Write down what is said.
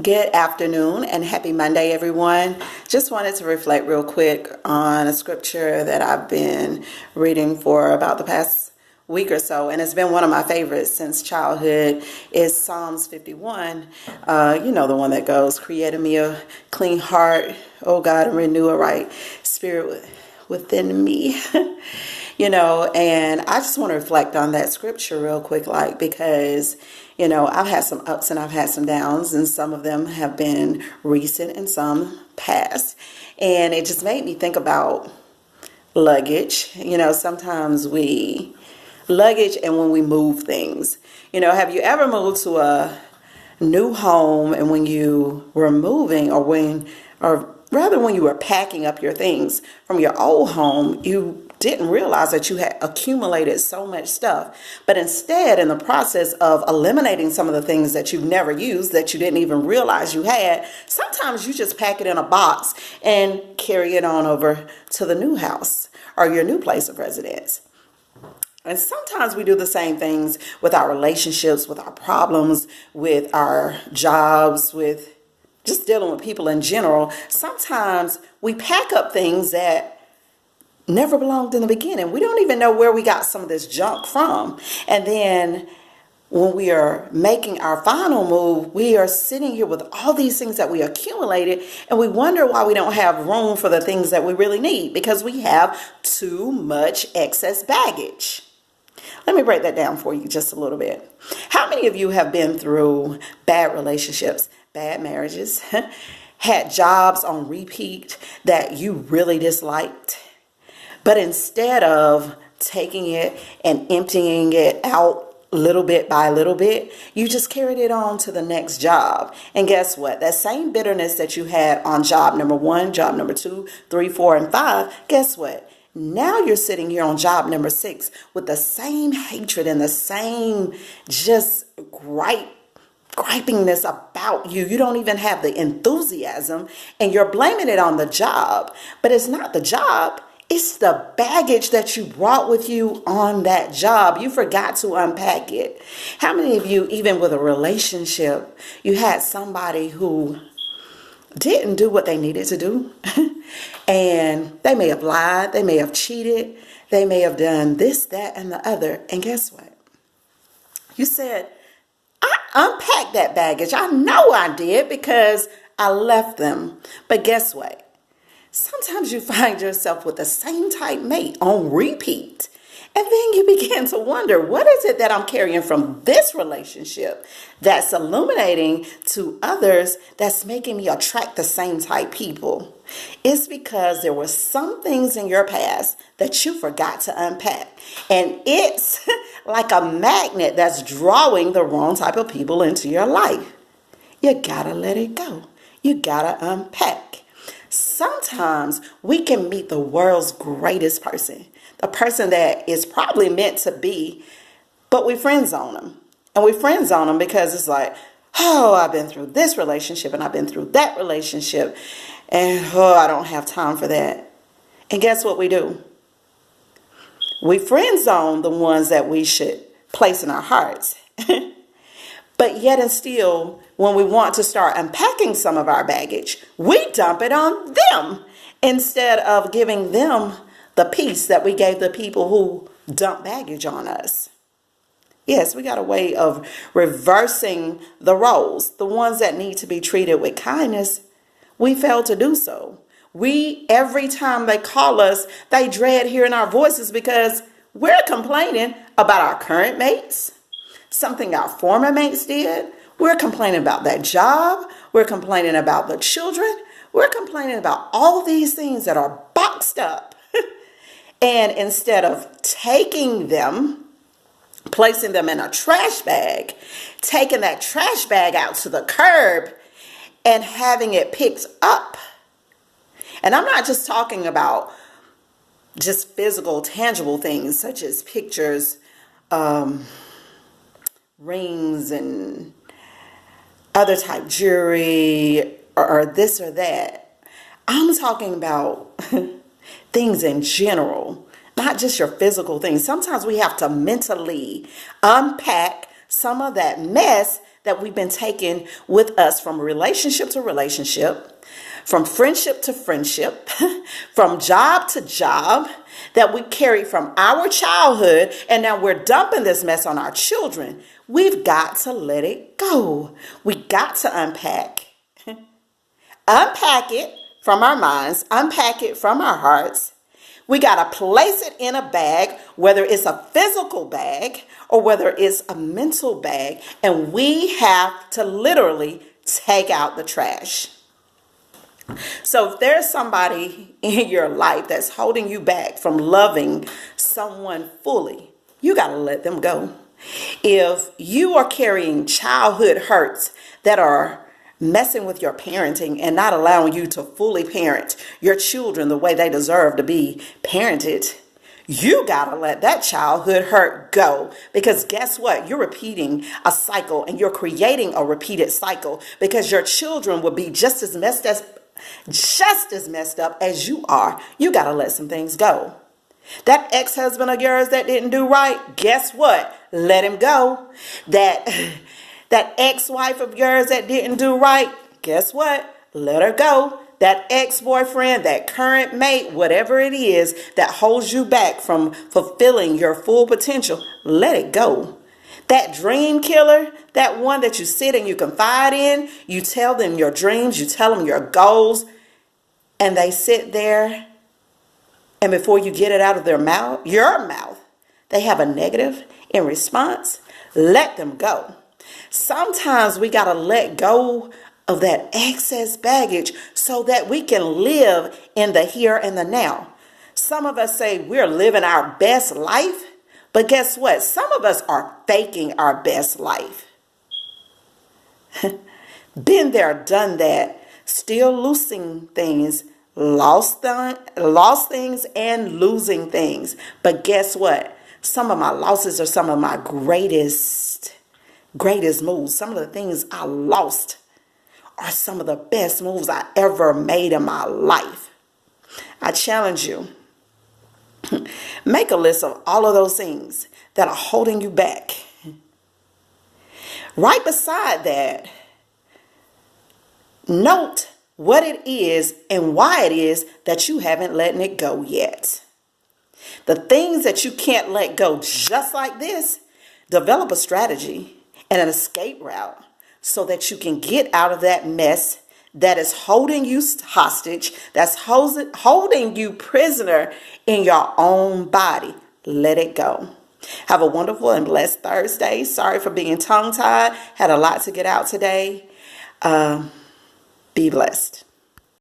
Good afternoon and happy Monday, everyone. Just wanted to reflect real quick on a scripture that I've been reading for about the past week or so, and it's been one of my favorites since childhood. Is Psalms 51. The one that goes, "Create in me a clean heart, O God, and renew a right spirit within me." And I just want to reflect on that scripture real quick, because I've had some ups and I've had some downs, and some of them have been recent and some past. And it just made me think about luggage. Sometimes luggage and when we move things. Have you ever moved to a new home, and when you were moving, or rather when you were packing up your things from your old home, you didn't realize that you had accumulated so much stuff. But instead, in the process of eliminating some of the things that you've never used, that you didn't even realize you had, sometimes you just pack it in a box and carry it on over to the new house or your new place of residence. And sometimes we do the same things with our relationships, with our problems, with our jobs, with just dealing with people in general. Sometimes we pack up things that never belonged in the beginning. We don't even know where we got some of this junk from. And then when we are making our final move, we are sitting here with all these things that we accumulated, and we wonder why we don't have room for the things that we really need, because we have too much excess baggage. Let me break that down for you just a little bit. How many of you have been through bad relationships, bad marriages, had jobs on repeat that you really disliked? But instead of taking it and emptying it out little bit by little bit, you just carried it on to the next job. And guess what? That same bitterness that you had on job number 1, job number 2, 3, 4, and 5, guess what? Now you're sitting here on job number 6 with the same hatred and the same just gripingness about you. You don't even have the enthusiasm, and you're blaming it on the job. But it's not the job. It's the baggage that you brought with you on that job. You forgot to unpack it. How many of you, even with a relationship, you had somebody who didn't do what they needed to do? And they may have lied, they may have cheated, they may have done this, that, and the other. And guess what? You said, I unpacked that baggage. I know I did, because I left them. But guess what? Sometimes you find yourself with the same type mate on repeat. And then you begin to wonder, what is it that I'm carrying from this relationship that's illuminating to others, that's making me attract the same type people? It's because there were some things in your past that you forgot to unpack. And it's like a magnet that's drawing the wrong type of people into your life. You gotta let it go. You gotta unpack. Sometimes we can meet the world's greatest person, the person that is probably meant to be, but we friend zone them. And we friend zone them because it's like, oh, I've been through this relationship and I've been through that relationship, and I don't have time for that. And guess what we do? We friend zone the ones that we should place in our hearts. But yet and still, when we want to start unpacking some of our baggage, we dump it on them instead of giving them the peace that we gave the people who dump baggage on us. Yes, we got a way of reversing the roles. The ones that need to be treated with kindness, we fail to do so. Every time they call us, they dread hearing our voices because we're complaining about our current mates, something our former mates did. We're complaining about that job. We're complaining about the children. We're complaining about all these things that are boxed up. And instead of taking them, placing them in a trash bag, taking that trash bag out to the curb and having it picked up. And I'm not just talking about just physical, tangible things such as pictures, rings and other type jewelry or this or that. I'm talking about things in general, not just your physical things. Sometimes we have to mentally unpack some of that mess that we've been taking with us from relationship to relationship, from friendship to friendship, from job to job, that we carried from our childhood, and now we're dumping this mess on our children. We've got to let it go. We got to unpack. Unpack it from our minds, unpack it from our hearts. We got to place it in a bag, whether it's a physical bag or whether it's a mental bag, and we have to literally take out the trash. So if there's somebody in your life that's holding you back from loving someone fully, you got to let them go. If you are carrying childhood hurts that are messing with your parenting and not allowing you to fully parent your children the way they deserve to be parented, you gotta let that childhood hurt go, because guess what? You're repeating a cycle, and you're creating a repeated cycle, because your children will be just as messed up as you are. You gotta let some things go. That ex-husband of yours that didn't do right, guess what? Let him go. That ex-wife of yours that didn't do right, guess what? Let her go. That ex-boyfriend, that current mate, whatever it is that holds you back from fulfilling your full potential, let it go. That dream killer, that one that you sit and you confide in, you tell them your dreams, you tell them your goals, and they sit there, and before you get it out of their mouth, your mouth, they have a negative in response. Let them go. Sometimes we got to let go of that excess baggage so that we can live in the here and the now. Some of us say we're living our best life, but guess what? Some of us are faking our best life. Been there, done that, still losing things, lost things and losing things. But guess what? Some of my losses are some of my greatest moves. Some of the things I lost are some of the best moves I ever made in my life. I challenge you. Make a list of all of those things that are holding you back. Right beside that, note what it is and why it is that you haven't let it go yet. The things that you can't let go just like this, develop a strategy and an escape route so that you can get out of that mess that is holding you hostage, that's holding you prisoner in your own body. Let it go. Have a wonderful and blessed Thursday. Sorry for being tongue-tied. Had a lot to get out today. Be blessed.